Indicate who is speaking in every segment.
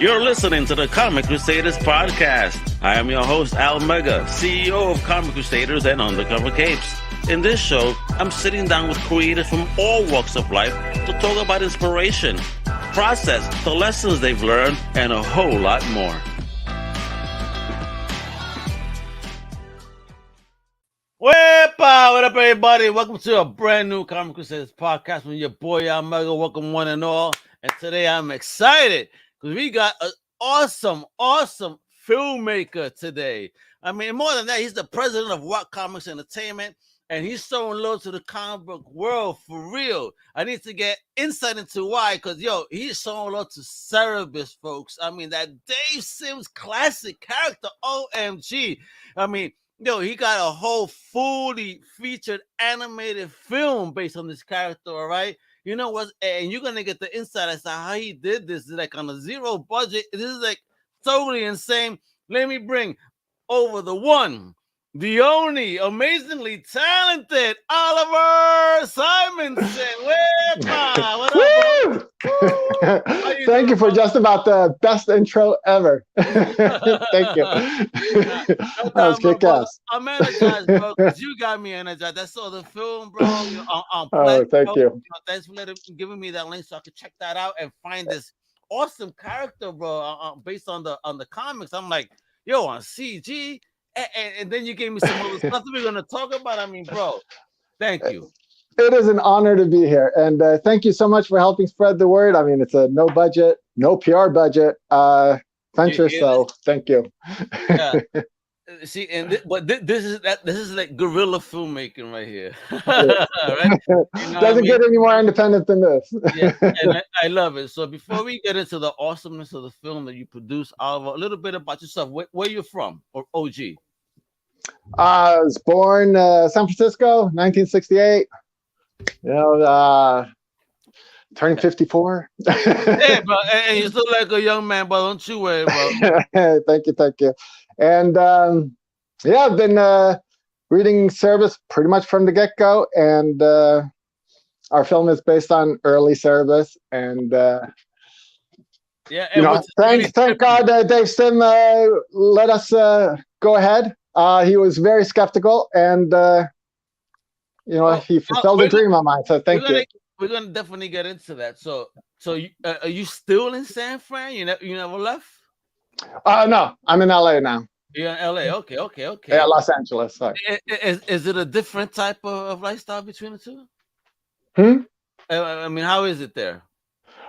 Speaker 1: You're listening to the Comic Crusaders Podcast. I am your host, Al Mega, CEO of Comic Crusaders and Undercover Capes. In this show, I'm sitting down with creators from all walks of life to talk about inspiration, process, the lessons they've learned, and a whole lot more. What up, everybody? Welcome to a brand new Comic Crusaders Podcast with your boy, Al Mega. Welcome, one and all. And today I'm excited because we got an awesome filmmaker today. I mean, more than that, he's the president of What Comics Entertainment, and he's showing love to the comic book world for real. I need to get insight into why, because, he's showing love to Cerebus, folks. I mean, that Dave Sims classic character, OMG. I mean, he got a whole fully featured animated film based on this character, all right? You know what? And you're going to get the insight as to how he did this. Like on a zero budget. This is like totally insane. Let me bring over the one, the only, amazingly talented Oliver Simonsen. What up, bro?
Speaker 2: Thank you for just about the best intro ever. Thank you. That was kick-ass.
Speaker 1: I'm energized, bro, because you got me energized. I saw the film, bro.
Speaker 2: Thank you.
Speaker 1: Thanks for giving me that link so I could check that out and find this awesome character, bro, based on the comics. I'm like, on CG. And then you gave me some other stuff that we're going to talk about. I mean, bro, thank you.
Speaker 2: It is an honor to be here. And thank you so much for helping spread the word. I mean, it's a no budget, no PR budget venture. So thank you.
Speaker 1: Yeah. See, but this is like guerrilla filmmaking right here. Right?
Speaker 2: Doesn't get any more independent than this.
Speaker 1: Yeah, and I love it. So before we get into the awesomeness of the film that you produced, Oliver, a little bit about yourself. Where you're from, or OG?
Speaker 2: I was born San Francisco, 1968. Turning 54.
Speaker 1: Hey, bro, and you still like a young man, but don't you worry, bro.
Speaker 2: Thank you. And I've been reading Cerebus pretty much from the get-go, and our film is based on early Cerebus. And thank God Dave Sim let us go ahead. He was very skeptical, and he fulfilled a dream of mine. So thank you.
Speaker 1: We're gonna definitely get into that. So are you still in San Fran? You never left?
Speaker 2: No, I'm in LA now.
Speaker 1: You're in LA. Okay.
Speaker 2: Yeah, Los Angeles. Sorry.
Speaker 1: Is it a different type of lifestyle between the two? I mean, how is it there?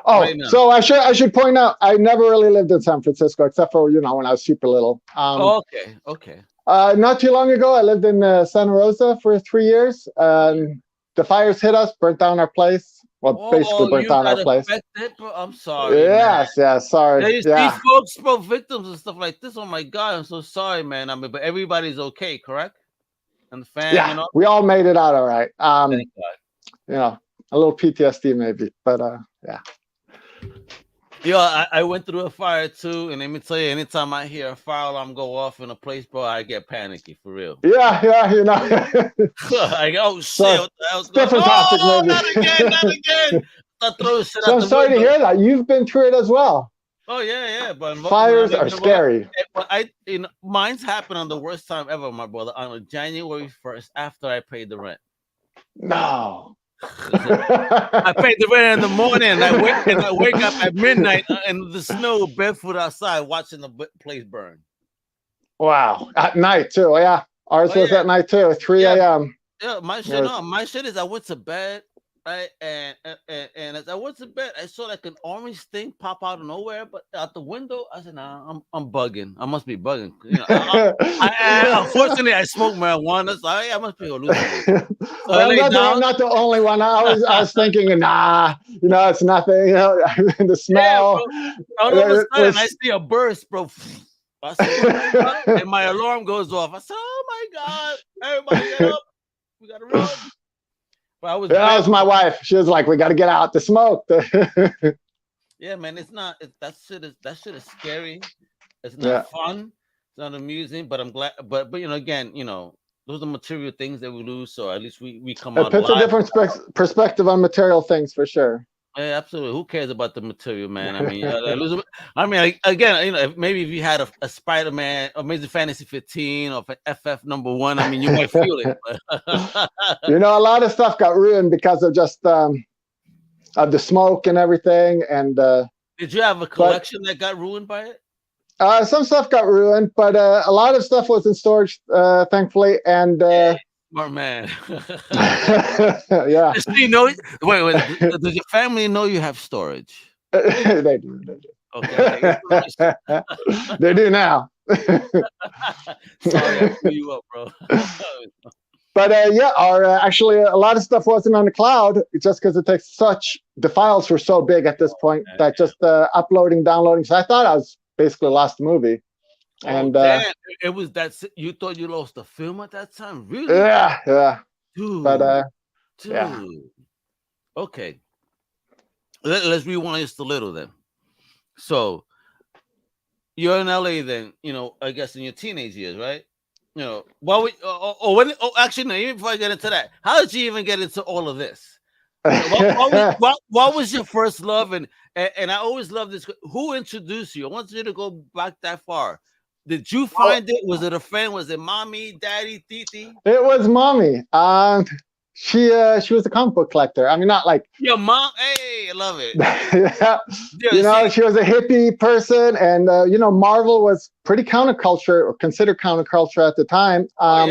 Speaker 2: Oh, right, so I should point out I never really lived in San Francisco except for when I was super little.
Speaker 1: Okay.
Speaker 2: Not too long ago, I lived in Santa Rosa for 3 years. The fires hit us, burnt down our place. Well, basically burnt down our place.
Speaker 1: I'm sorry.
Speaker 2: Yes, sorry.
Speaker 1: These folks, bro, victims and stuff like this. Oh my God, I'm so sorry, man. I mean, but everybody's okay, correct? And the family,
Speaker 2: yeah, we all made it out all right.
Speaker 1: Thank God.
Speaker 2: A little PTSD maybe, but yeah.
Speaker 1: I went through a fire too, and let me tell you, anytime I hear a fire alarm go off in a place, bro, I get panicky for real.
Speaker 2: Yeah.
Speaker 1: I go, shit, what the hell's going on? Not again.
Speaker 2: So I'm sorry to hear that. You've been through it as well.
Speaker 1: Oh yeah, but
Speaker 2: fires are scary.
Speaker 1: Mine's happened on the worst time ever, my brother, on January 1st after I paid the rent.
Speaker 2: No.
Speaker 1: I paid the rent in the morning, and I wake up at midnight in the snow, barefoot outside, watching the place burn.
Speaker 2: Wow, at night too. Yeah, ours was at night too, 3 a.m.
Speaker 1: Yeah, my shit is I went to bed, right, and as I went to bed, I saw like an orange thing pop out of nowhere, but out the window, I said, "Nah, I'm bugging. I must be bugging." Unfortunately, I smoke marijuana, so I must be hallucinating. So
Speaker 2: I'm not the only one. I was thinking, it's nothing. The smell.
Speaker 1: Yeah, all of a sudden, I see a burst, bro. I said, and my alarm goes off. I said, "Oh my God, everybody get up. We gotta run." But that
Speaker 2: was my wife. She was like, "We got to get out the smoke."
Speaker 1: Yeah, man, that shit is scary. It's not fun. It's not amusing. But I'm glad. But again, those are material things that we lose. So at least we come out.
Speaker 2: It puts a different perspective on material things for sure.
Speaker 1: Yeah, absolutely. Who cares about the material, man? I mean, like, again, maybe if you had a Spider-Man, Amazing Fantasy 15, or FF #1, I mean, you might feel it. But
Speaker 2: A lot of stuff got ruined because of just of the smoke and everything. And
Speaker 1: did you have a collection that got ruined by it?
Speaker 2: Some stuff got ruined, but a lot of stuff was in storage, thankfully. And
Speaker 1: smart man.
Speaker 2: yeah,
Speaker 1: Wait. Does your family know you have storage?
Speaker 2: They do.
Speaker 1: Okay.
Speaker 2: They do now.
Speaker 1: Sorry, I blew you up, bro.
Speaker 2: But actually, a lot of stuff wasn't on the cloud just because it takes the files were so big at this point that just uploading, downloading. So I thought I was basically lost the movie. And
Speaker 1: damn, it was that you thought you lost the film at that time, really?
Speaker 2: Yeah.
Speaker 1: Dude,
Speaker 2: but
Speaker 1: yeah. Okay, let's rewind just a little then. So you're in LA then, I guess in your teenage years, right? Actually, no, even before I get into that, how did you even get into all of this? What was your first love? And I always love this. Who introduced you? I want you to go back that far. Did you find it? Was it a friend? Was it mommy, daddy, titi?
Speaker 2: It was mommy. She was a comic book collector. I mean, not like
Speaker 1: your mom. Hey, I love it.
Speaker 2: Yeah. She was a hippie person, and Marvel was pretty counterculture, or considered counterculture at the time.
Speaker 1: Come on.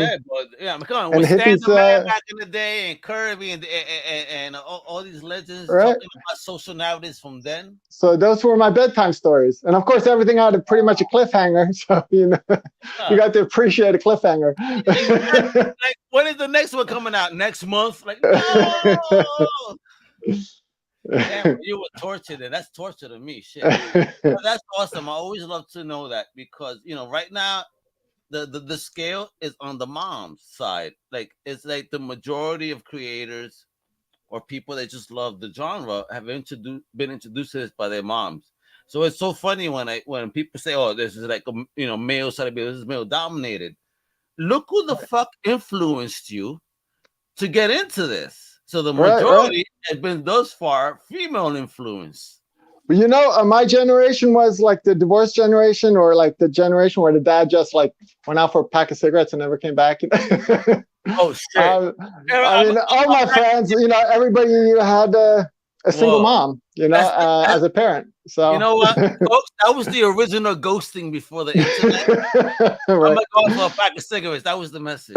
Speaker 1: And hippies, Man back in the day, and Kirby, and all these legends talking about social narratives from then.
Speaker 2: So those were my bedtime stories, and of course, everything had pretty much a cliffhanger. So you got to appreciate a cliffhanger.
Speaker 1: Like, when is the next one coming out? Next month? Like, no. Damn, you were tortured, and that's torture to me. Shit, but that's awesome. I always love to know that because right now the scale is on the mom's side. Like, it's like the majority of creators or people that just love the genre have been introduced to this by their moms. So it's so funny when people say, "Oh, this is like a male side, this is male dominated." Look who the fuck influenced you to get into this. So the majority has been thus far female influence.
Speaker 2: But my generation was like the divorced generation, or like the generation where the dad just like went out for a pack of cigarettes and never came back.
Speaker 1: Oh shit!
Speaker 2: I mean, all my friends, everybody had a single mom, as a parent. So
Speaker 1: you know what? That was the original ghosting before the internet. I'm gonna go for a pack of cigarettes. That was the message.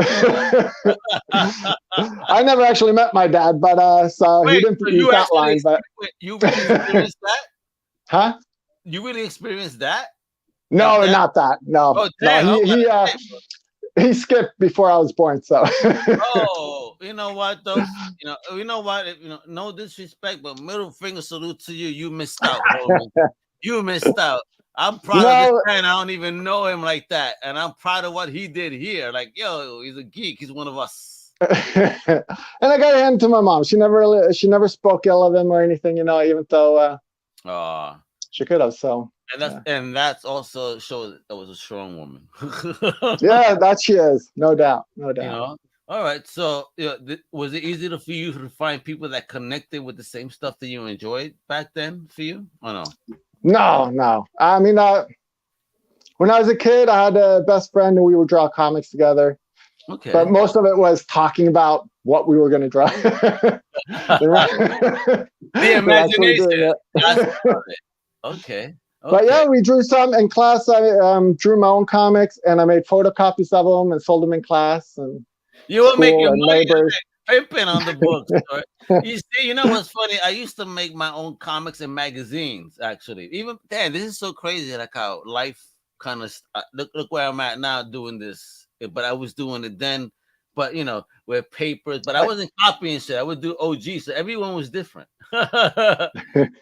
Speaker 2: I never actually met my dad, but so he didn't use that line. But
Speaker 1: you really experienced that?
Speaker 2: Huh?
Speaker 1: You really experienced that?
Speaker 2: No, not that. No.
Speaker 1: Oh, damn.
Speaker 2: No, he skipped before I was born. So.
Speaker 1: Oh, you know what though? You know what? No disrespect, but middle finger salute to you. You missed out, homie. You missed out. I'm proud of this man. I don't even know him like that, and I'm proud of what he did here. Like, yo, he's a geek. He's one of us.
Speaker 2: And I got to hand to my mom. She never spoke ill of him or anything. Even though she could have. So.
Speaker 1: And that's also shows that was a strong woman.
Speaker 2: Yeah, that she is, no doubt.
Speaker 1: All right. So, was it easy for you to find people that connected with the same stuff that you enjoyed back then for you, or no?
Speaker 2: No. I mean, when I was a kid, I had a best friend and we would draw comics together.
Speaker 1: Okay.
Speaker 2: But most of it was talking about what we were going to draw.
Speaker 1: The imagination. Okay.
Speaker 2: But yeah, we drew some in class. I drew my own comics, and I made photocopies of them and sold them in class. And
Speaker 1: you were making money pimping on the books. Right? You see, what's funny? I used to make my own comics and magazines. Actually, this is so crazy. Like how life kind of look where I'm at now doing this. But I was doing it then. But with papers. But I wasn't copying shit. I would do OG. So everyone was different. I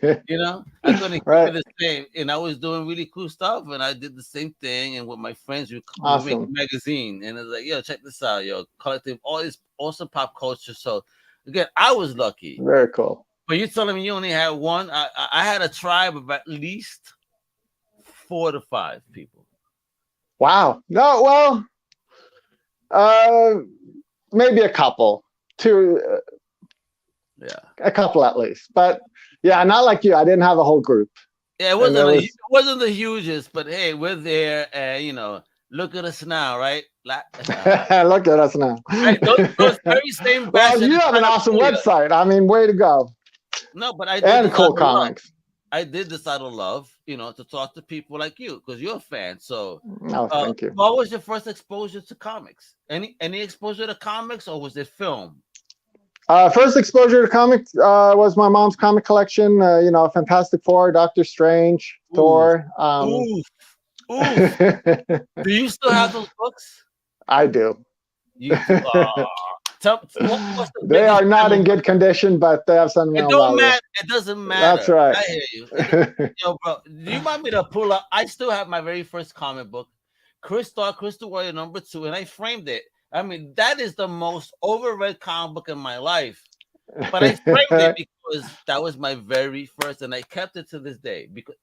Speaker 1: couldn't keep it the same, and I was doing really cool stuff, and I did the same thing, and with my friends we make a magazine, and it's like, yo, check this out, yo, collective all this awesome pop culture. So again, I was lucky.
Speaker 2: Very cool.
Speaker 1: But you're telling me you only had one? I had a tribe of at least 4 to 5 people.
Speaker 2: Wow. No, well, maybe a couple, 2. Yeah, a couple at least. But Yeah, not like you. I didn't have a whole group.
Speaker 1: Yeah, it wasn't the hugest, but hey, we're there, and look at us now, right?
Speaker 2: Look at us now.
Speaker 1: Right, those very same.
Speaker 2: Well, you have an awesome website. I mean, way to go.
Speaker 1: No, but I did
Speaker 2: and cool comics.
Speaker 1: I did this out of love, to talk to people like you because you're a fan. So,
Speaker 2: thank you.
Speaker 1: What was your first exposure to comics? Any exposure to comics, or was it film?
Speaker 2: First exposure to comics was my mom's comic collection. Fantastic Four, Doctor Strange, Thor.
Speaker 1: Do you still have those books?
Speaker 2: I do.
Speaker 1: You do.
Speaker 2: They are not in good condition, but they have something.
Speaker 1: It don't matter. It doesn't matter.
Speaker 2: That's right.
Speaker 1: I hear you. Bro, do you want me to pull up? I still have my very first comic book, Crystal Warrior #2, and I framed it. I mean, that is the most overread comic book in my life. But I framed it because that was my very first, and I kept it to this day because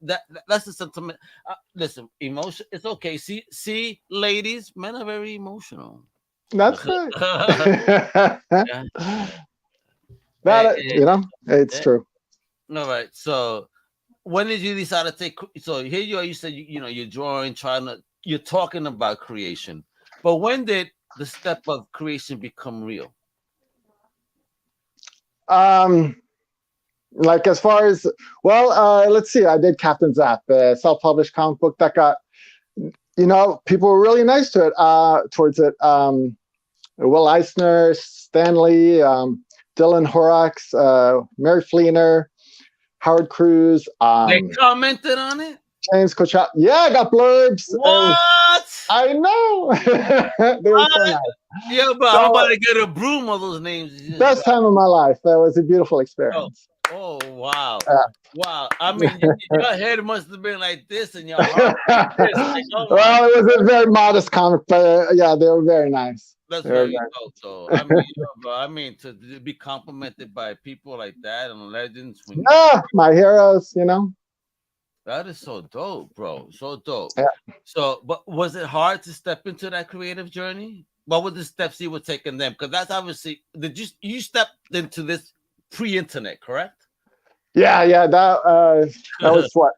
Speaker 1: that's the sentiment. Listen, emotion. It's okay. See, ladies, men are very emotional.
Speaker 2: That's right. It's true.
Speaker 1: All right. So, when did you decide to take? So here you are. You said you're drawing, you're talking about creation. But when did the step of creation become real?
Speaker 2: Like as far as let's see. I did Captain Zap, a self-published comic book that got, people were really nice to it. Towards it. Will Eisner, Stanley, Dylan Horrocks, Mary Fleener, Howard Cruz.
Speaker 1: They commented on it?
Speaker 2: James Cochal. Yeah, I got blurbs.
Speaker 1: What?
Speaker 2: I know. They were so nice.
Speaker 1: Yeah, but I'm about to get a broom of those names.
Speaker 2: Best time of my life. That was a beautiful experience.
Speaker 1: Oh wow. Wow. I mean, your head must have been like this and your heart like this.
Speaker 2: Well, it was a very modest comic, but yeah, they were very nice.
Speaker 1: That's very dope, though. I mean, to be complimented by people like that and legends.
Speaker 2: My heroes,
Speaker 1: That is so dope, bro. So dope.
Speaker 2: Yeah.
Speaker 1: So, but was it hard to step into that creative journey? What were the steps you were taking then? Because that's obviously, you stepped into this pre-internet, correct?
Speaker 2: Yeah. That was what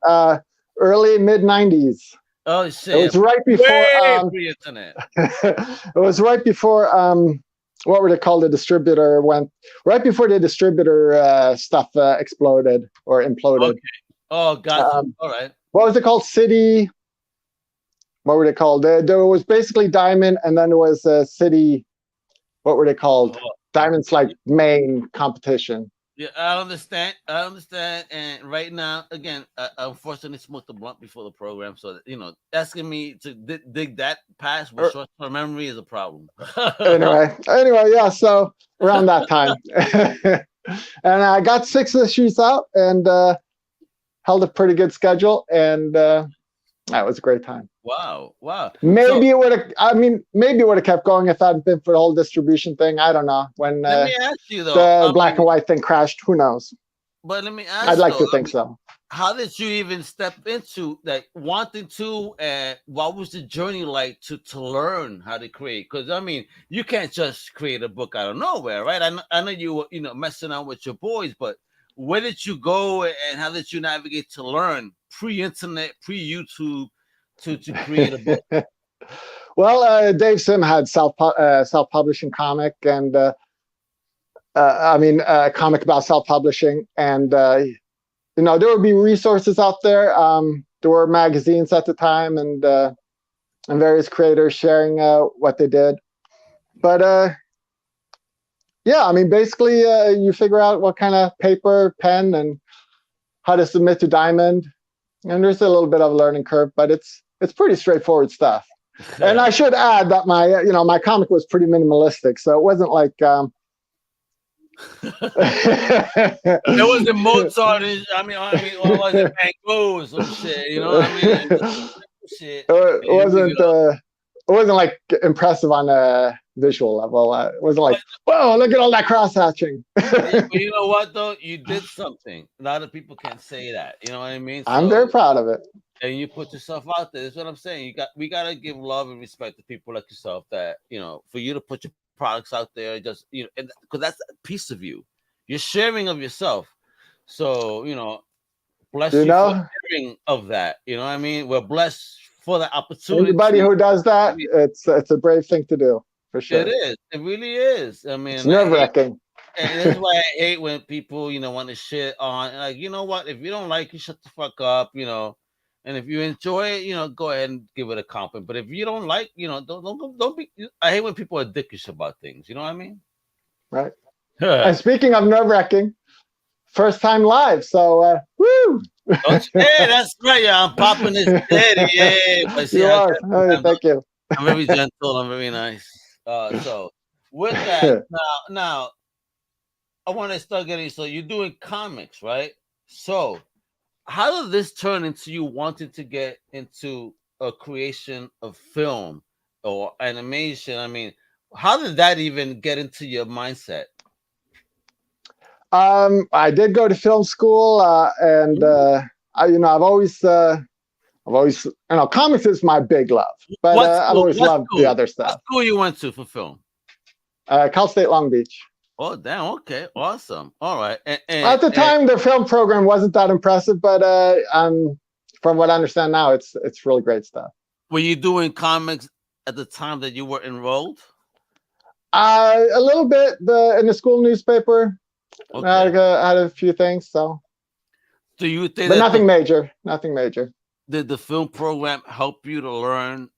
Speaker 2: early mid-90s.
Speaker 1: Oh shit!
Speaker 2: It was right before
Speaker 1: pre-internet.
Speaker 2: It was right before what were they called? The distributor went right before the distributor stuff exploded or imploded.
Speaker 1: Okay. Oh, gotcha. All right.
Speaker 2: What was it called? City. What were they called? There was basically Diamond, and then there was City. What were they called? Diamond's like main competition.
Speaker 1: Yeah, I understand. And right now, again, unfortunately, smoked the blunt before the program, so asking me to dig that past with short-term memory is a problem.
Speaker 2: anyway, yeah. So around that time, and I got 6 issues out and held a pretty good schedule, and that was a great time.
Speaker 1: Wow.
Speaker 2: Maybe it would have kept going if it hadn't been for the whole distribution thing. I don't know. When
Speaker 1: let me ask you though,
Speaker 2: the black and white thing crashed, who knows?
Speaker 1: But let me ask.
Speaker 2: I'd like to think so.
Speaker 1: How did you even step into wanting to? And what was the journey like to learn how to create? Because you can't just create a book out of nowhere, right? I know you were messing out with your boys, but where did you go and how did you navigate to learn pre-internet, pre-YouTube? To create a book?
Speaker 2: Well, Dave Sim had self-publishing comic, and a comic about self-publishing, and there would be resources out there. There were magazines at the time, and various creators sharing what they did. But basically, you figure out what kind of paper, pen, and how to submit to Diamond. And there's a little bit of a learning curve, but it's pretty straightforward stuff. And I should add that my comic was pretty minimalistic, so it wasn't like
Speaker 1: there wasn't Mozart. Or was it Van Gogh or some shit? Shit.
Speaker 2: It wasn't like impressive on a visual level. It wasn't like, whoa, look at all that cross hatching.
Speaker 1: But you know what though? You did something. A lot of people can't say that. You know what I mean? So,
Speaker 2: I'm very proud of it.
Speaker 1: And you put yourself out there. That's what I'm saying. We gotta give love and respect to people like yourself. That for you to put your products out there, just because that's a piece of you. You're sharing of yourself. So, bless
Speaker 2: You
Speaker 1: you for
Speaker 2: know,
Speaker 1: hearing of that. You know what I mean? We're blessed for the
Speaker 2: anybody
Speaker 1: opportunity.
Speaker 2: who does that, it's a brave thing to do for
Speaker 1: It
Speaker 2: sure.
Speaker 1: is. It really is. I
Speaker 2: It's
Speaker 1: mean, I
Speaker 2: nerve
Speaker 1: hate,
Speaker 2: wracking.
Speaker 1: and this is why I hate when people, want to shit on. Like, you know what? If you don't like it, shut the fuck up. And if you enjoy it, go ahead and give it a compliment. But if you don't like, don't be. I hate when people are dickish about things. You know what I mean?
Speaker 2: Right. And speaking of nerve wracking, first time live. So, woo!
Speaker 1: Hey, that's right. Yeah, I'm popping this steady. Yeah, but see,
Speaker 2: You are. Hey, thank you.
Speaker 1: I'm very gentle. I'm very nice. So with that, now I want to start getting. So you're doing comics, right? So how did this turn into you wanting to get into a creation of film or animation? I mean, how did that even get into your mindset?
Speaker 2: I did go to film school, and I've always, comics is my big love, but
Speaker 1: What
Speaker 2: I've
Speaker 1: school?
Speaker 2: always
Speaker 1: What
Speaker 2: loved the
Speaker 1: school?
Speaker 2: other
Speaker 1: What
Speaker 2: stuff.
Speaker 1: school you went to for film?
Speaker 2: Cal State Long Beach.
Speaker 1: Oh, damn. Okay. Awesome. All right.
Speaker 2: At the time, the film program wasn't that impressive, but from what I understand now, it's really great stuff.
Speaker 1: Were you doing comics at the time that you were enrolled?
Speaker 2: A little bit in the school newspaper. Okay. I had a few things. So,
Speaker 1: do you think?
Speaker 2: But nothing major. Nothing major.
Speaker 1: Did the film program help you to learn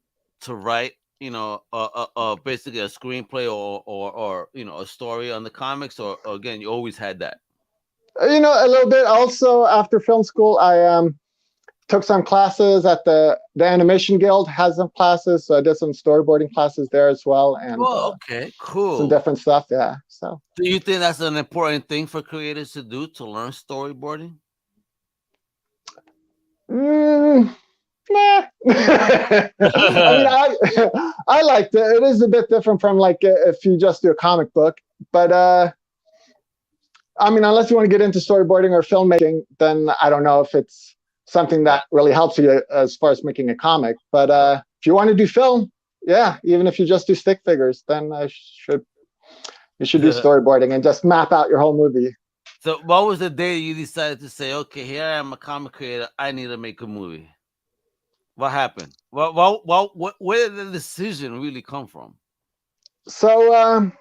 Speaker 1: to write? Basically a screenplay or a story on the comics, or again, you always had that.
Speaker 2: A little bit. Also, after film school, I took some classes at the Animation Guild. Has some classes, so I did some storyboarding classes there as well. And
Speaker 1: okay, cool.
Speaker 2: Some different stuff. Yeah. So,
Speaker 1: do you think that's an important thing for creators to do, to learn storyboarding?
Speaker 2: Nah. I mean, I liked it. It is a bit different from like if you just do a comic book, but I mean, unless you want to get into storyboarding or filmmaking, then I don't know if it's something that really helps you as far as making a comic. But if you want to do film, yeah, even if you just do stick figures, then you should do storyboarding and just map out your whole movie.
Speaker 1: So, what was the day you decided to say, "Okay, here I am, a comic creator. I need to make a movie"? What happened? Well, where did the decision really come from?
Speaker 2: So,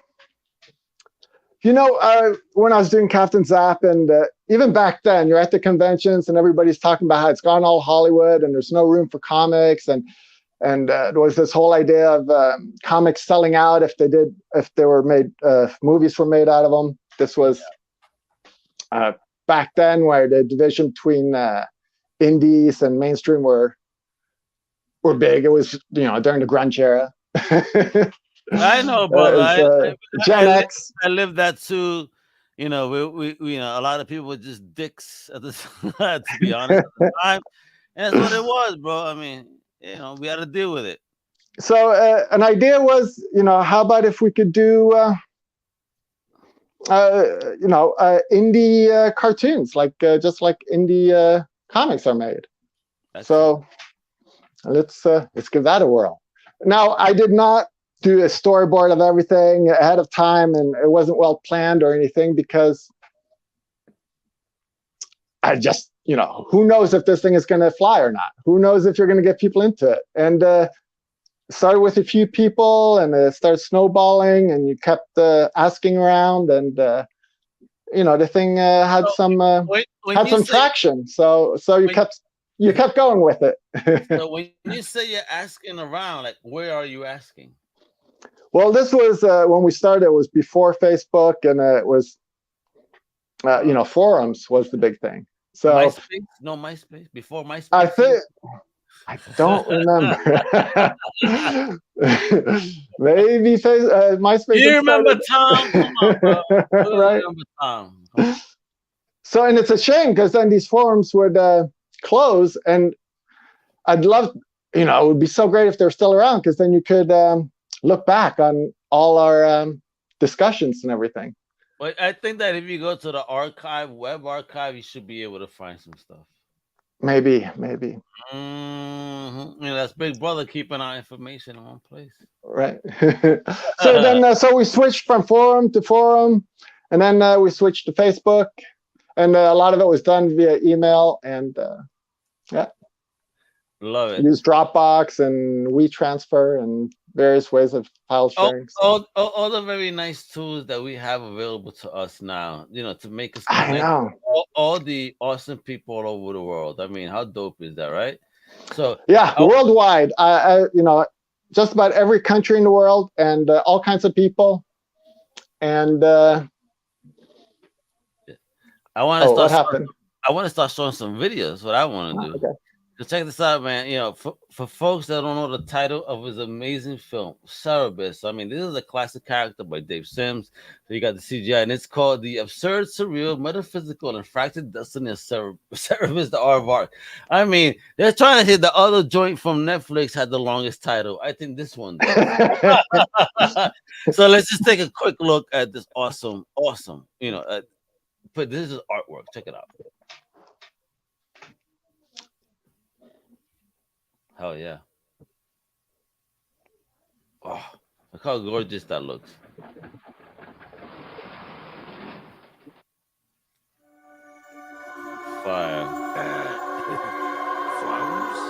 Speaker 2: when I was doing Captain Zap, and even back then, you're at the conventions and everybody's talking about how it's gone all Hollywood and there's no room for comics, and there was this whole idea of comics selling out if they were made, movies were made out of them. This was back then, where the division between indies and mainstream were big. It was during the grunge era.
Speaker 1: I know, brother.
Speaker 2: Gen X.
Speaker 1: I lived that too. We a lot of people were just dicks at the to be honest, at the time. And that's what it was, bro. I mean, we had to deal with it.
Speaker 2: So an idea was, how about if we could do, indie cartoons, like just like indie comics are made. So let's give that a whirl. Now, I did not do a storyboard of everything ahead of time, and it wasn't well planned or anything, because I just, who knows if this thing is going to fly or not? Who knows if you're going to get people into it? And started with a few people, and it started snowballing, and you kept asking around, and the thing had some traction. So you kept going with it.
Speaker 1: So when you say you're asking around, like, where are you asking?
Speaker 2: Well, this was when we started. It was before Facebook, and it was forums was the big thing. So
Speaker 1: MySpace? No, MySpace before MySpace.
Speaker 2: I think. I don't remember. Maybe MySpace.
Speaker 1: You remember Tom? Come on, bro.
Speaker 2: Right.
Speaker 1: Remember Tom.
Speaker 2: So, and it's a shame, because then these forums would close, and I'd love, it would be so great if they're still around, because then you could look back on all our discussions and everything.
Speaker 1: Well, I think that if you go to the web archive, you should be able to find some stuff.
Speaker 2: Maybe.
Speaker 1: Mm-hmm. That's Big Brother keeping our information in one place.
Speaker 2: Right. So we switched from forum to forum, and then we switched to Facebook, And a lot of it was done via email and
Speaker 1: Love it.
Speaker 2: use Dropbox and WeTransfer and various ways of file sharing.
Speaker 1: All the very nice tools that we have available to us now, to make us
Speaker 2: I know.
Speaker 1: all the awesome people all over the world. I mean, how dope is that, right? So
Speaker 2: worldwide, just about every country in the world and all kinds of people. And
Speaker 1: I want to
Speaker 2: what happened?
Speaker 1: I want to start showing some videos. What I want to do.
Speaker 2: Okay.
Speaker 1: So check this out, man. For folks that don't know the title of his amazing film, Cerebus. I mean, this is a classic character by Dave Sims. So you got the CGI, and it's called The Absurd, Surreal, Metaphysical, and Fractured Destiny of Cerebus, the Aardvark. I mean, they're trying to hit the other joint from Netflix had the longest title. I think this one does. So let's just take a quick look at this awesome, but this is artwork. Check it out. Hell yeah. Oh, look how gorgeous that looks. Fire.
Speaker 3: Flowers?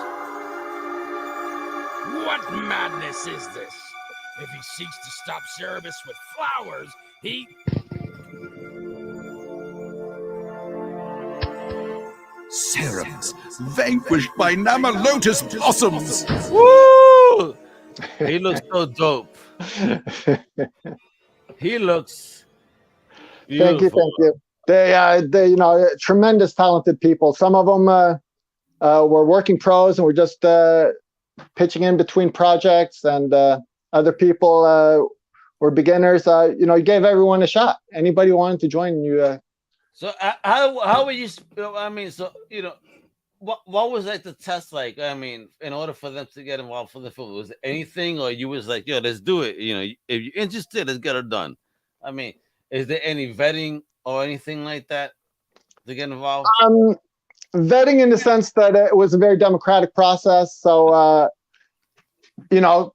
Speaker 3: What madness is this? If he seeks to stop Cerebus with flowers, he...
Speaker 4: Cerebus, vanquished by Namalotus blossoms.
Speaker 1: Woo! He looks so dope. He looks beautiful.
Speaker 2: Thank you. They tremendous talented people. Some of them were working pros and were just pitching in between projects, and other people were beginners. You gave everyone a shot. Anybody who wanted to join you.
Speaker 1: So how were you? I mean, so what was like the test like? I mean, in order for them to get involved for the film, was it anything, or you was like, yo, let's do it? If you're interested, let's get it done. I mean, is there any vetting or anything like that to get involved?
Speaker 2: Vetting in the sense that it was a very democratic process. So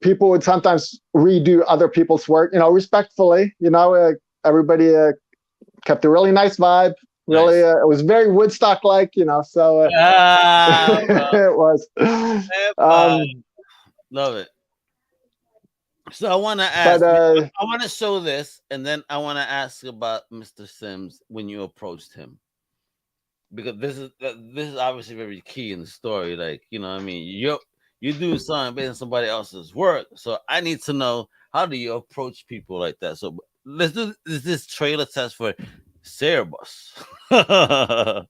Speaker 2: people would sometimes redo other people's work. Respectfully. Everybody kept a really nice vibe. Really, it was very Woodstock-like, So it was.
Speaker 1: Love it. So I want to ask. I want to show this, and then I want to ask about Mr. Sims when you approached him, because this is obviously very key in the story. Like, I mean, you do something based on somebody else's work, so I need to know, how do you approach people like that? So let's do this trailer test for Cerebus.
Speaker 4: The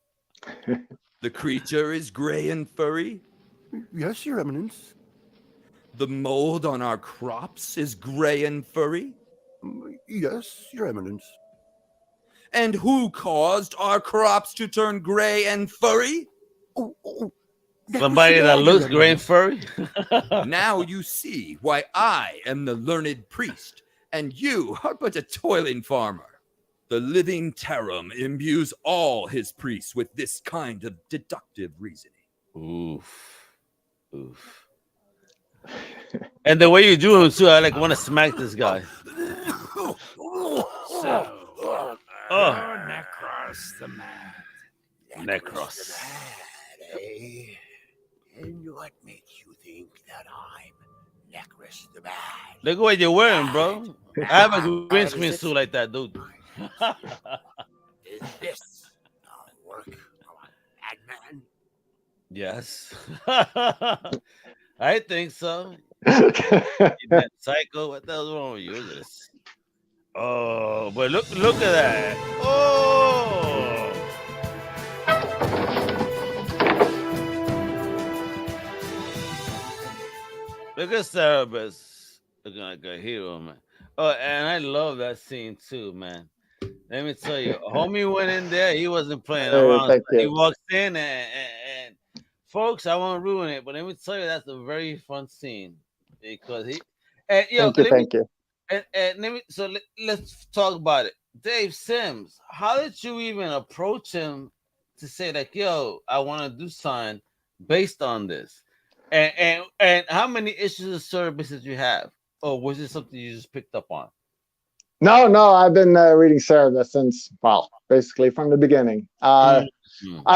Speaker 4: creature is gray and furry?
Speaker 5: Yes, Your Eminence.
Speaker 4: The mold on our crops is gray and furry?
Speaker 5: Yes, Your Eminence.
Speaker 4: And who caused our crops to turn gray and furry?
Speaker 1: Somebody that looks gray and furry?
Speaker 4: Now you see why I am the learned priest, and you are but a toiling farmer. The living Tarum imbues all his priests with this kind of deductive reasoning.
Speaker 1: Oof. And the way you do him too, I want to smack this guy.
Speaker 3: Necros the mad.
Speaker 1: Necros.
Speaker 3: Eh? And what makes you think that I'm Necros the mad?
Speaker 1: Look at what you're wearing, bro. I have a green screen suit like that, dude.
Speaker 3: Is this work of a madman?
Speaker 1: Yes. I think so. That psycho, what the hell's wrong with you? Look at this. Oh, but look at that. Oh. Look at Cerebus looking like a hero, man. Oh, and I love that scene too, man. Let me tell you, homie went in there. He wasn't playing around. He walks in and folks, I won't ruin it, but let me tell you, that's a very fun scene because he. And,
Speaker 2: thank you.
Speaker 1: And let's talk about it. Dave Sims, how did you even approach him to say like, yo, I want to do something based on this? And how many issues of Cerebus did you have? Or was it something you just picked up on?
Speaker 2: No, I've been reading Cerebus since, well, basically from the beginning. I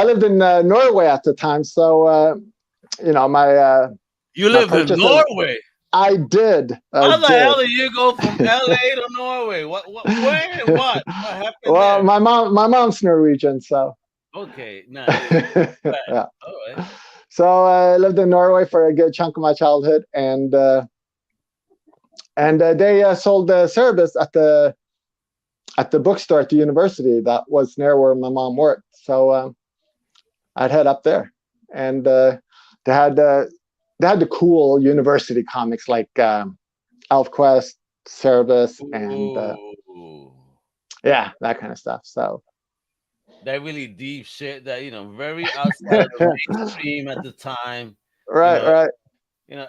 Speaker 2: lived in Norway at the time, so my
Speaker 1: You
Speaker 2: my
Speaker 1: live in
Speaker 2: purchase of-
Speaker 1: Norway.
Speaker 2: I did.
Speaker 1: How the hell did you go from LA to Norway? What happened
Speaker 2: Well,
Speaker 1: there?
Speaker 2: my mom's Norwegian, so
Speaker 1: Okay, nice.
Speaker 2: yeah.
Speaker 1: All right.
Speaker 2: So I lived in Norway for a good chunk of my childhood, and they sold Cerebus at the bookstore at the university that was near where my mom worked. So I'd head up there, and they had the cool university comics like ElfQuest, Cerebus, and yeah, that kind of stuff. So
Speaker 1: that really deep shit that very outside of the mainstream at the time.
Speaker 2: Right.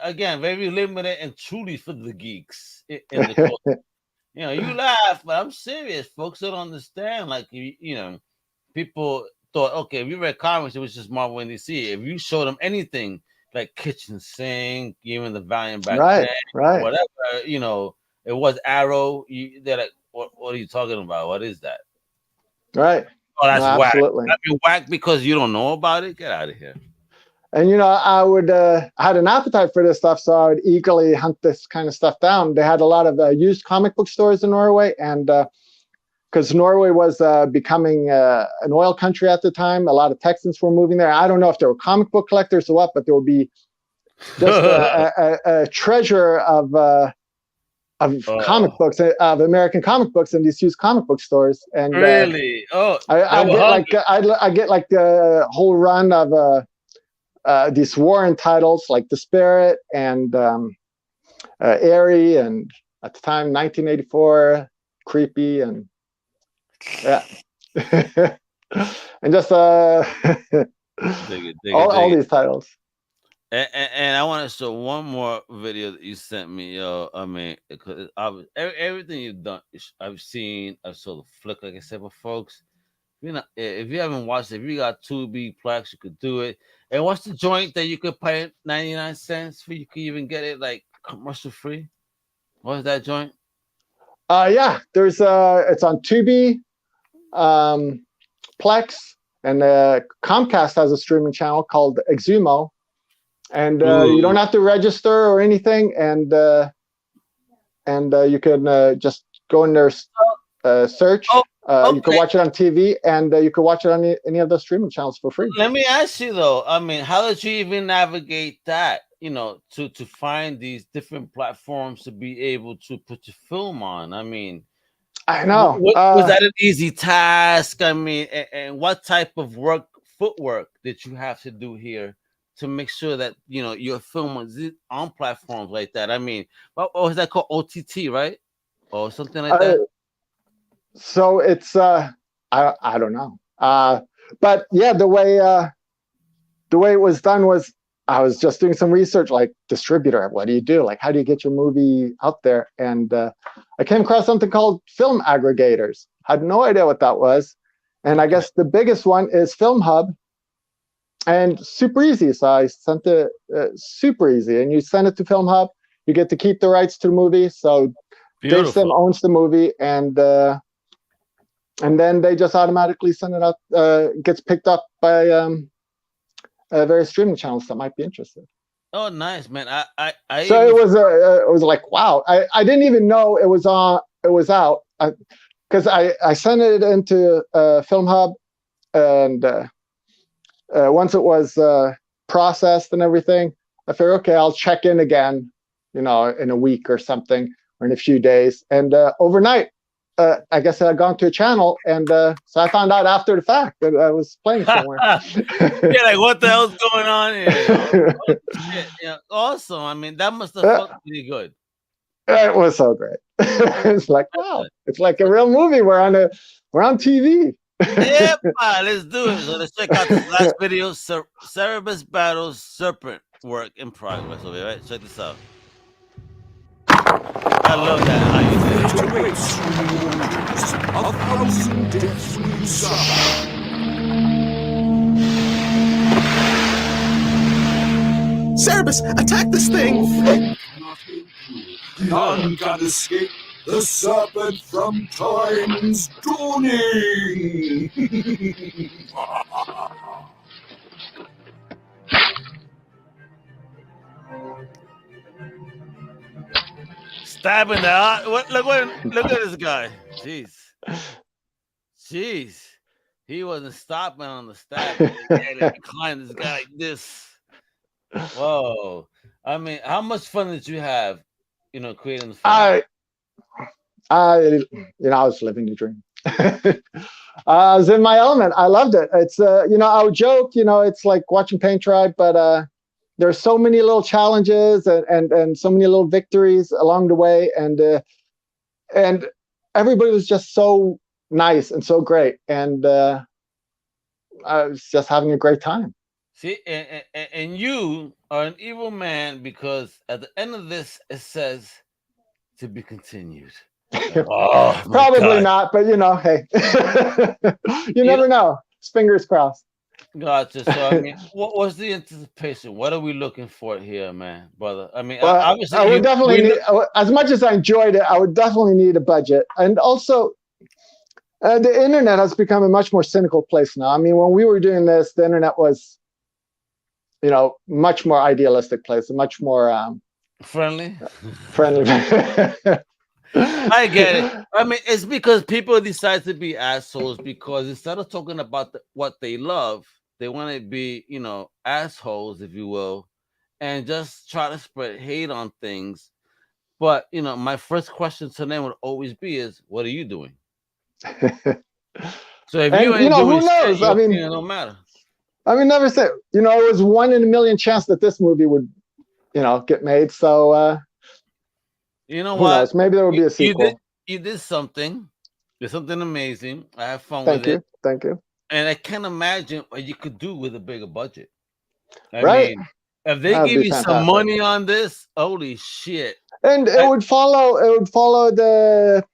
Speaker 1: Again, very limited and truly for the geeks in the culture. You laugh, but I'm serious. Folks don't understand. Like people thought, okay, if you read comics, it was just Marvel and DC. If you showed them anything like Kitchen Sink, even the Valiant back then, whatever, it was Arrow. They're like, what are you talking about? What is that?
Speaker 2: Right.
Speaker 1: Oh, that's whack.
Speaker 2: Absolutely.
Speaker 1: I mean, whack because you don't know about it. Get out of here.
Speaker 2: And I had an appetite for this stuff, so I would eagerly hunt this kind of stuff down. They had a lot of used comic book stores in Norway, and because Norway was becoming an oil country at the time, a lot of Texans were moving there. I don't know if there were comic book collectors or what, but there would be just a treasure of comic books, of American comic books in these used comic book stores. And
Speaker 1: really,
Speaker 2: I get like a whole run of these Warren titles like The Spirit and Airy, and at the time 1984, Creepy, and yeah, and just all these titles.
Speaker 1: And I want to show one more video that you sent me, yo. I mean, because everything you've done, I've seen. I saw the flick, like I said, but folks, if you haven't watched it, if you got Tubi, Plex, you could do it. And what's the joint that you could pay 99 cents for? You could even get it like commercial free. What is that joint?
Speaker 2: Yeah, there's it's on Tubi, Plex, and Comcast has a streaming channel called Exumo, and you don't have to register or anything, and you can just go in there, search. You can watch it on TV, and you can watch it on any of the streaming channels for free.
Speaker 1: Let me ask you though. I mean, how did you even navigate that? To find these different platforms to be able to put your film on. I mean,
Speaker 2: I know.
Speaker 1: Was that an easy task? I mean, and what type of footwork did you have to do here to make sure that your film was on platforms like that? I mean, what was that called? OTT, right? Or something like that.
Speaker 2: So it's I don't know, but yeah, the way it was done was I was just doing some research, like distributor. What do you do? Like, how do you get your movie out there? And I came across something called film aggregators. I had no idea what that was, and I guess the biggest one is Film Hub, and super easy. So I sent it super easy, and you send it to Film Hub. You get to keep the rights to the movie. So Dave Sim owns the movie, and then they just automatically send it out. Gets picked up by various streaming channels that might be interested.
Speaker 1: Oh, nice, man!
Speaker 2: So it was like, wow! I didn't even know it was on. It was out because I sent it into Film Hub, and once it was processed and everything, I figured, okay, I'll check in again, in a week or something, or in a few days, and overnight. I guess I had gone to a channel, and so I found out after the fact that I was playing somewhere.
Speaker 1: Yeah, like what the hell's going on here? Oh, shit. Yeah, awesome. I mean, that must have felt pretty good.
Speaker 2: It was so great. It's like, wow, it's like a real movie. We're on TV.
Speaker 1: Yeah, let's do it. So let's check out this last video. Cerebus battles serpent work in progress. Okay, right? Check this out. I love that. How you do it.
Speaker 6: 1,000 deaths will you suffer.
Speaker 7: Cerebus, attack this thing!
Speaker 6: None can escape the serpent from time's dawning.
Speaker 1: Stabbing the eye. Look at this guy. Jeez. He wasn't stopping on the stab. He climbed this guy like this. Whoa. I mean, how much fun did you have, creating the film?
Speaker 2: I was living the dream. I was in my element. I loved it. It's, I would joke, it's like watching paint dry, but there's so many little challenges and so many little victories along the way. And everybody was just so nice and so great. And I was just having a great time.
Speaker 1: See, and you are an evil man because at the end of this, it says to be continued. Oh,
Speaker 2: probably not, but hey, you never know. Fingers crossed.
Speaker 1: Gotcha. So I mean, what was the anticipation? What are we looking for here, man, brother? I mean,
Speaker 2: well,
Speaker 1: obviously,
Speaker 2: I would definitely need, as much as I enjoyed it, I would definitely need a budget, and also the internet has become a much more cynical place now. I mean, when we were doing this, the internet was, much more idealistic place, much more
Speaker 1: friendly.
Speaker 2: I
Speaker 1: get it. I mean, it's because people decide to be assholes because instead of talking about what they love, they want to be, assholes, if you will, and just try to spread hate on things. But, my first question to them would always be is, what are you doing? So if you ain't doing
Speaker 2: who knows?
Speaker 1: shit,
Speaker 2: I mean,
Speaker 1: it don't matter.
Speaker 2: I mean, never say, it was 1 in a million chance that this movie would, get made. So,
Speaker 1: you know
Speaker 2: who
Speaker 1: what?
Speaker 2: knows? Maybe there will be a sequel.
Speaker 1: You did something. There's something amazing. I have fun with it.
Speaker 2: Thank you.
Speaker 1: And I can't imagine what you could do with a bigger budget. I
Speaker 2: right?
Speaker 1: mean, if they give you some money on this, holy shit!
Speaker 2: And it would follow. It would follow the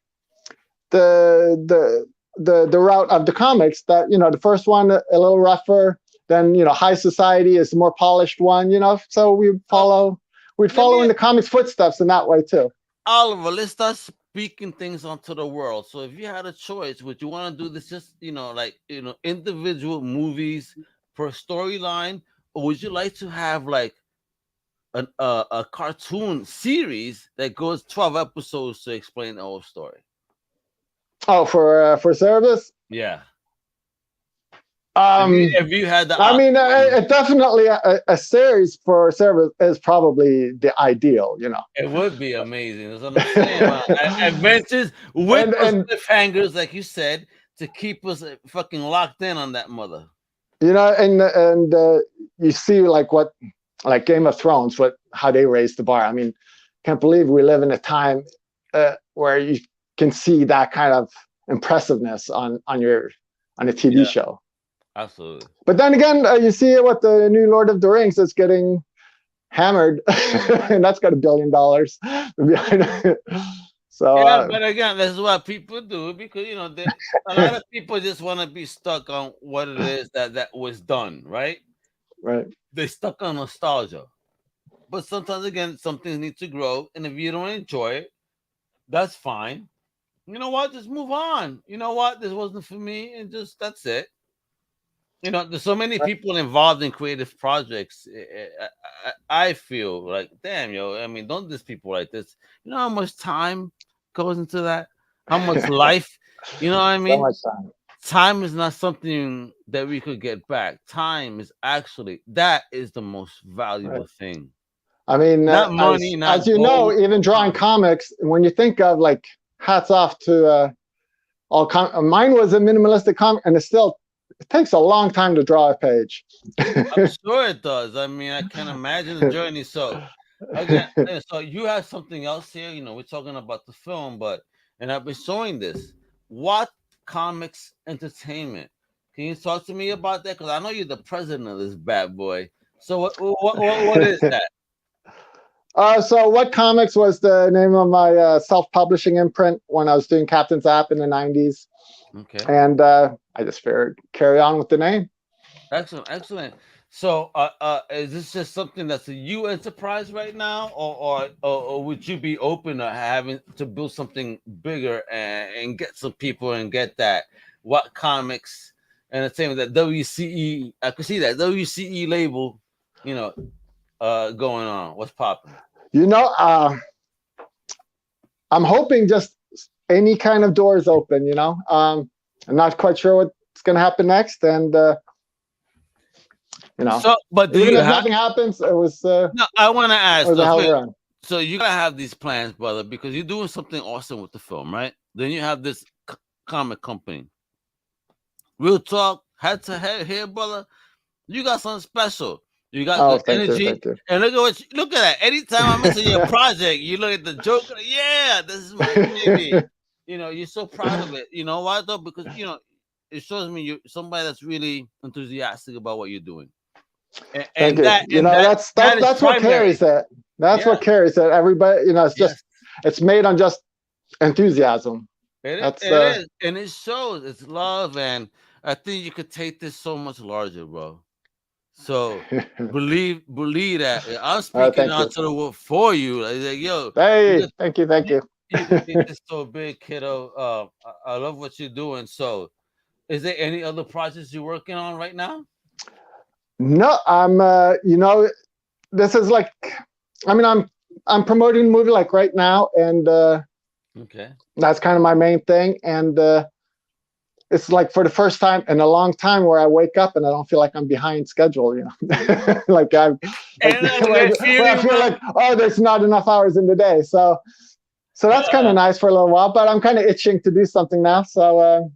Speaker 2: route of the comics. That the first one a little rougher. Then High Society is the more polished one. So we'd follow. We'd follow in the comics' footsteps in that way too.
Speaker 1: Oliver, let's start speaking things onto the world. So if you had a choice, would you want to do this just, individual movies per storyline, or would you like to have like a cartoon series that goes 12 episodes to explain the whole story?
Speaker 2: Oh, for Cerebus?
Speaker 1: Yeah. If you had the,
Speaker 2: I mean, definitely a series for Cerebus is probably the ideal.
Speaker 1: It would be amazing. That's what I'm saying. Adventures with cliffhangers, like you said, to keep us fucking locked in on that mother.
Speaker 2: And you see like Game of Thrones, how they raised the bar. I mean, can't believe we live in a time where you can see that kind of impressiveness on a TV show.
Speaker 1: Absolutely.
Speaker 2: But then again, you see what the new Lord of the Rings is getting hammered, and that's got $1 billion. So
Speaker 1: yeah, but again, this is what people do because a lot of people just want to be stuck on what it is that was done, right?
Speaker 2: Right.
Speaker 1: They're stuck on nostalgia. But sometimes again, some things need to grow, and if you don't enjoy it, that's fine. You know what? Just move on. You know what? This wasn't for me, and just that's it. There's so many people involved in creative projects. I feel like, damn, I mean, don't diss people like this. You know how much time goes into that? How much life? You know what I mean?
Speaker 2: So much time.
Speaker 1: Time is not something that we could get back. Time is that is the most valuable thing.
Speaker 2: I mean,
Speaker 1: not money,
Speaker 2: as you know, even drawing comics, when you think of like hats off to mine was a minimalistic comic, and it takes a long time to draw a page.
Speaker 1: I'm sure it does. I mean, I can imagine the journey. So again, so you have something else here. We're talking about the film, and I've been showing this. What Comics Entertainment? Can you talk to me about that? Because I know you're the president of this bad boy. So what is that?
Speaker 2: So What Comics was the name of my self-publishing imprint when I was doing Captain Zap in the 90s.
Speaker 1: Okay.
Speaker 2: And I just figured carry on with the name.
Speaker 1: Excellent. So, is this just something that's a you enterprise right now, or would you be open to having to build something bigger and get some people and get that what comics entertainment, that WCE? I could see that WCE label, going on. What's popping?
Speaker 2: I'm hoping just any kind of doors open. I'm not quite sure what's going to happen next, and.
Speaker 1: So, but
Speaker 2: even if nothing happens, it was.
Speaker 1: No, I want to ask.
Speaker 2: So
Speaker 1: you gotta have these plans, brother, because you're doing something awesome with the film, right? Then you have this comic company. Real talk, head to head here, brother. You got something special. You got the energy, and look at that. Anytime I mention your project, you look at the joke. Yeah, this is my baby. You're so proud of it. You know why though? Because it shows me you're somebody that's really enthusiastic about what you're doing. And that's what carries it. That's what carries it. Everybody, it's just it's made on just enthusiasm. It is, and it shows. It's love, and I think you could take this so much larger, bro. So believe that. I'm speaking out to the world for you. Like, yo,
Speaker 2: hey, thank you.
Speaker 1: You can take this so big, kiddo. I love what you're doing. So, is there any other projects you're working on right now?
Speaker 2: No, I'm. This is like, I'm promoting the movie like right now, and that's kind of my main thing. And it's like for the first time in a long time where I wake up and I don't feel like I'm behind schedule. Like I feel like, oh, there's not enough hours in the day. So that's kind of nice for a little while. But I'm kind of itching to do something now. So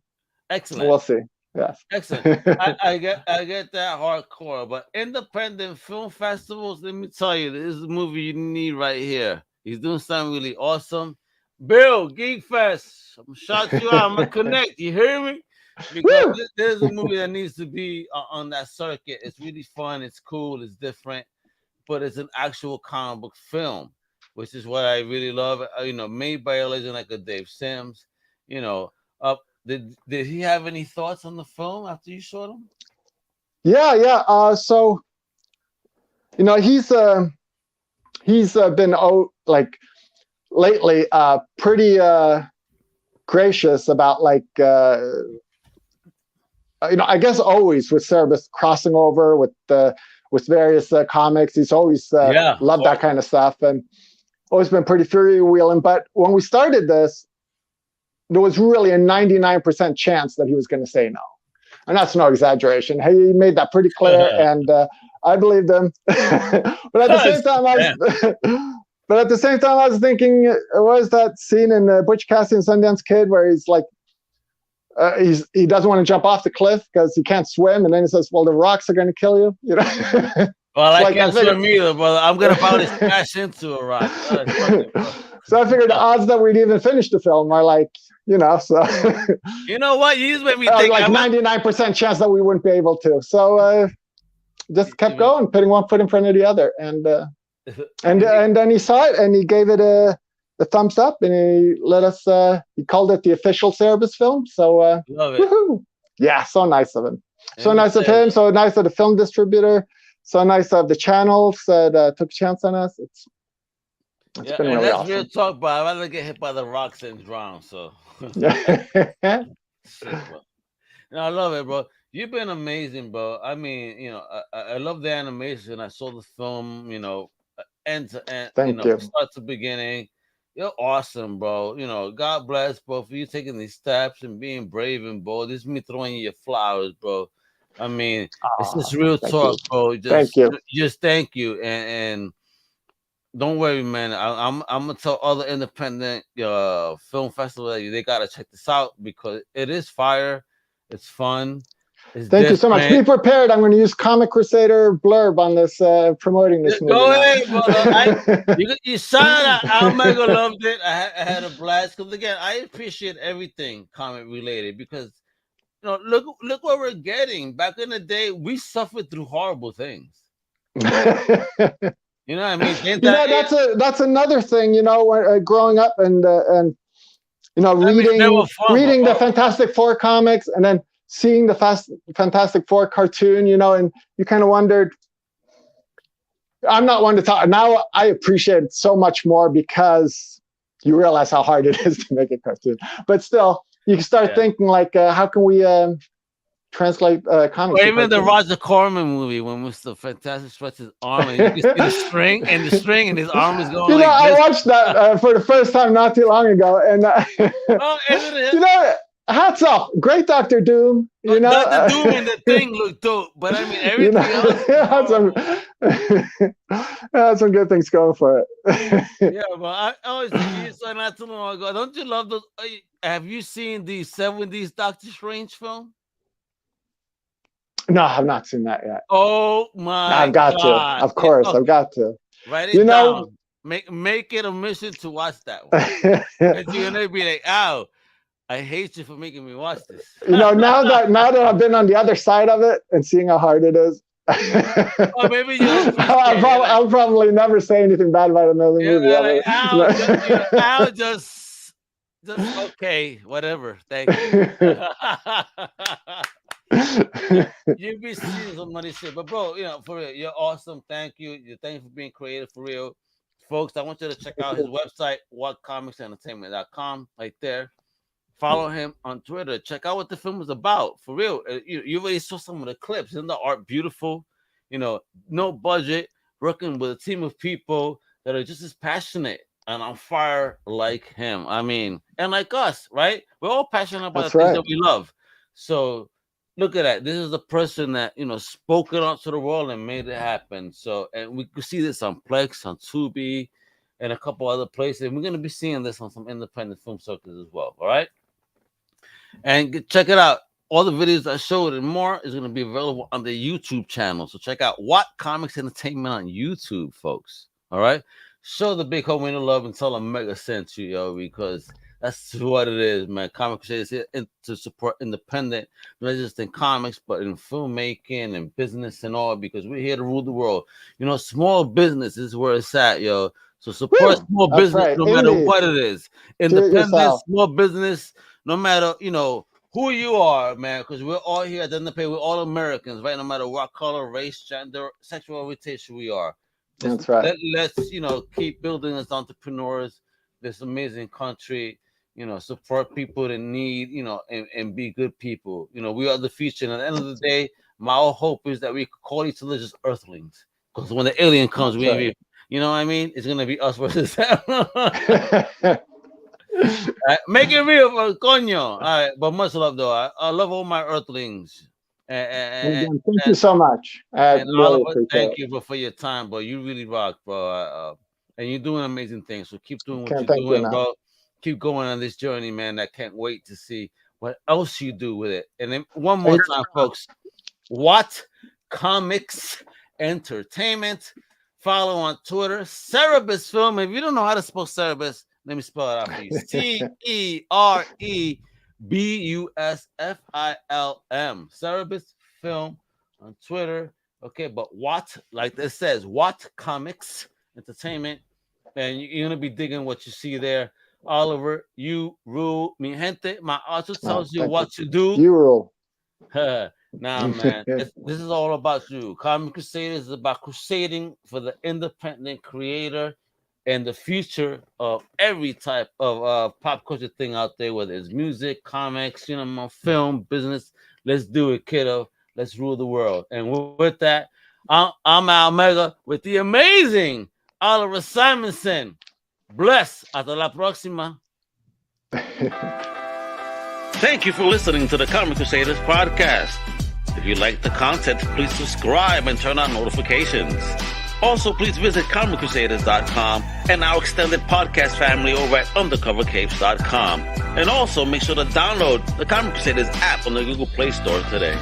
Speaker 1: excellent.
Speaker 2: We'll see. Yes.
Speaker 1: Excellent. I get that hardcore, but independent film festivals, let me tell you, this is the movie you need right here. He's doing something really awesome. Bill, Geek Fest, I'm gonna shout you out. I'm gonna connect. You hear me? Because there's a movie that needs to be on that circuit. It's really fun. It's cool. It's different, but it's an actual comic book film, which is what I really love. Made by a legend like a Dave Sims. Did he have any thoughts on the film after you showed him?
Speaker 2: Yeah. So, he's been lately pretty gracious about I guess always with Cerebus crossing over with various comics. He's always loved that kind of stuff and always been pretty freewheeling. But when we started this, there was really a 99% chance that he was going to say no. And that's no exaggeration. He made that pretty clear, and I believed him. But at the same time, I was thinking, was that scene in Butch Cassidy and Sundance Kid where he's like, he doesn't want to jump off the cliff because he can't swim, and then he says, "Well, the rocks are going to kill you."
Speaker 1: Well, I can't swim either, brother. I'm going to probably smash into a rock.
Speaker 2: So I figured the odds that we'd even finish the film are so.
Speaker 1: You know what? You just made me think.
Speaker 2: 99% chance that we wouldn't be able to. So just kept going, putting one foot in front of the other, and then he saw it and he gave it a thumbs up, and he let us. He called it the official Cerebus film. So
Speaker 1: love it.
Speaker 2: Woohoo! Yeah, so nice of him. So nice of him. So nice of the film distributor. So nice of the channels that took a chance on us. It's been really awesome.
Speaker 1: Real talk, but I'd rather get hit by the rocks than drown. So,
Speaker 2: Shit,
Speaker 1: I love it, bro. You've been amazing, bro. I mean, I love the animation. I saw the film, end to end,
Speaker 2: Thank you.
Speaker 1: start to beginning. You're awesome, bro. God bless, bro, for you taking these steps and being brave and bold. This is me throwing you your flowers, bro. I mean, it's just real talk, bro.
Speaker 2: Thank you.
Speaker 1: Just thank you, and don't worry, man. I'm gonna tell other independent film festivals that they gotta check this out because it is fire. It's fun.
Speaker 2: Thank you so much. Be prepared. I'm going to use Comic Crusader blurb on this promoting this movie.
Speaker 1: Go ahead, brother. You saw it. I mega loved it. I had a blast because again, I appreciate everything comic related because look what we're getting. Back in the day, we suffered through horrible things. You know what I mean?
Speaker 2: That's another thing. Growing up and reading the Fantastic Four comics, and then seeing the Fantastic Four cartoon, you know, and you kind of wondered. I'm not one to talk now. I appreciate it so much more because you realize how hard it is to make a cartoon. But still, you can start thinking like, how can we translate comics?
Speaker 1: Or even the Roger Corman movie when Mr. Fantastic stretches his arm and you can see the string and his arm is going.
Speaker 2: You know,
Speaker 1: like
Speaker 2: I watched that for the first time not too long ago, and
Speaker 1: isn't it?
Speaker 2: you know, hats off, great Dr. Doom. You know,
Speaker 1: Dr. Doom and the Thing look dope, but I mean everything else.
Speaker 2: Had some good things going for it.
Speaker 1: Yeah, but I always you saw not too long ago. Don't you love those? Have you seen the 70s Doctor Strange film?
Speaker 2: No, I've not seen that yet.
Speaker 1: Oh my!
Speaker 2: I've got
Speaker 1: God.
Speaker 2: to. Of course, I've got to.
Speaker 1: Write it
Speaker 2: You know-
Speaker 1: down. Make it a mission to watch that one. And you're gonna be like, "Ow, I hate you for making me watch this."
Speaker 2: You know, now that I've been on the other side of it and seeing how hard it is,
Speaker 1: Or maybe you'll
Speaker 2: I'll probably never say anything bad about another movie.
Speaker 1: like, "Ow, just okay, whatever. Thank you." You be seeing some money shit, but bro, you know, for real, you're awesome. Thank you. Thank you for being creative, for real, folks. I want you to check out his website, whatcomicsentertainment.com, right there. Follow him on Twitter. Check out what the film is about, for real. You already saw some of the clips. Isn't the art beautiful? You know, no budget, working with a team of people that are just as passionate and on fire like him. I mean, and like us, right? We're all passionate about the things that we love. So look at that. This is the person that, you know, spoke it out to the world and made it happen. So, and we could see this on Plex, on Tubi, and a couple other places. And we're going to be seeing this on some independent film circuits as well. All right. And check it out. All the videos I showed and more is going to be available on the YouTube channel. So check out What Comics Entertainment on YouTube, folks. All right. Show the big homie the love and tell them Mega sent you, yo, because that's what it is, man. Comic Crusaders here to support independent, not just in comics, but in filmmaking and business and all, because we're here to rule the world. You know, small business is where it's at, yo. So support small business no matter what it is. Independent, small business, no matter, you know, who you are, man, because we're all here at the end of the day. We're all Americans, right? No matter what color, race, gender, sexual orientation we are.
Speaker 2: That's right.
Speaker 1: Let's, you know, keep building as entrepreneurs, this amazing country. You know, support people that need, you know, and be good people. You know, we are the future. And at the end of the day, my whole hope is that we call each other just earthlings. Because when the alien comes, you know what I mean? It's going to be us versus them. Make it real, coño. All right, but much love, though. I love all my earthlings.
Speaker 2: Thank you so much. Really
Speaker 1: thank you for your time, bro. You really rock, bro. And you're doing amazing things. So keep doing what you're doing, bro. Keep going on this journey, man. I can't wait to see what else you do with it. And then one more time, folks, What Comics Entertainment. Follow on Twitter, Cerebus Film. If you don't know how to spell Cerebus, let me spell it out for you. Cerebusfilm. Cerebus Film on Twitter. Okay, but what, like this says, What Comics Entertainment. And you're going to be digging what you see there. Oliver, you rule. Mi gente, my author tells you what to do.
Speaker 2: You rule.
Speaker 1: Nah, man. This is all about you. Comic Crusaders is about crusading for the independent creator and the future of every type of pop culture thing out there, whether it's music, comics, cinema, film, business. Let's do it, kiddo. Let's rule the world. And with that, I'm Al Mega with the amazing Oliver Simonsen. Bless. Hasta la próxima. Thank you for listening to the Comic Crusaders podcast. If you like the content, please subscribe and turn on notifications. Also, please visit comiccrusaders.shop and our extended podcast family over at undercovercapes.com. And also make sure to download the Comic Crusaders app on the Google Play Store today.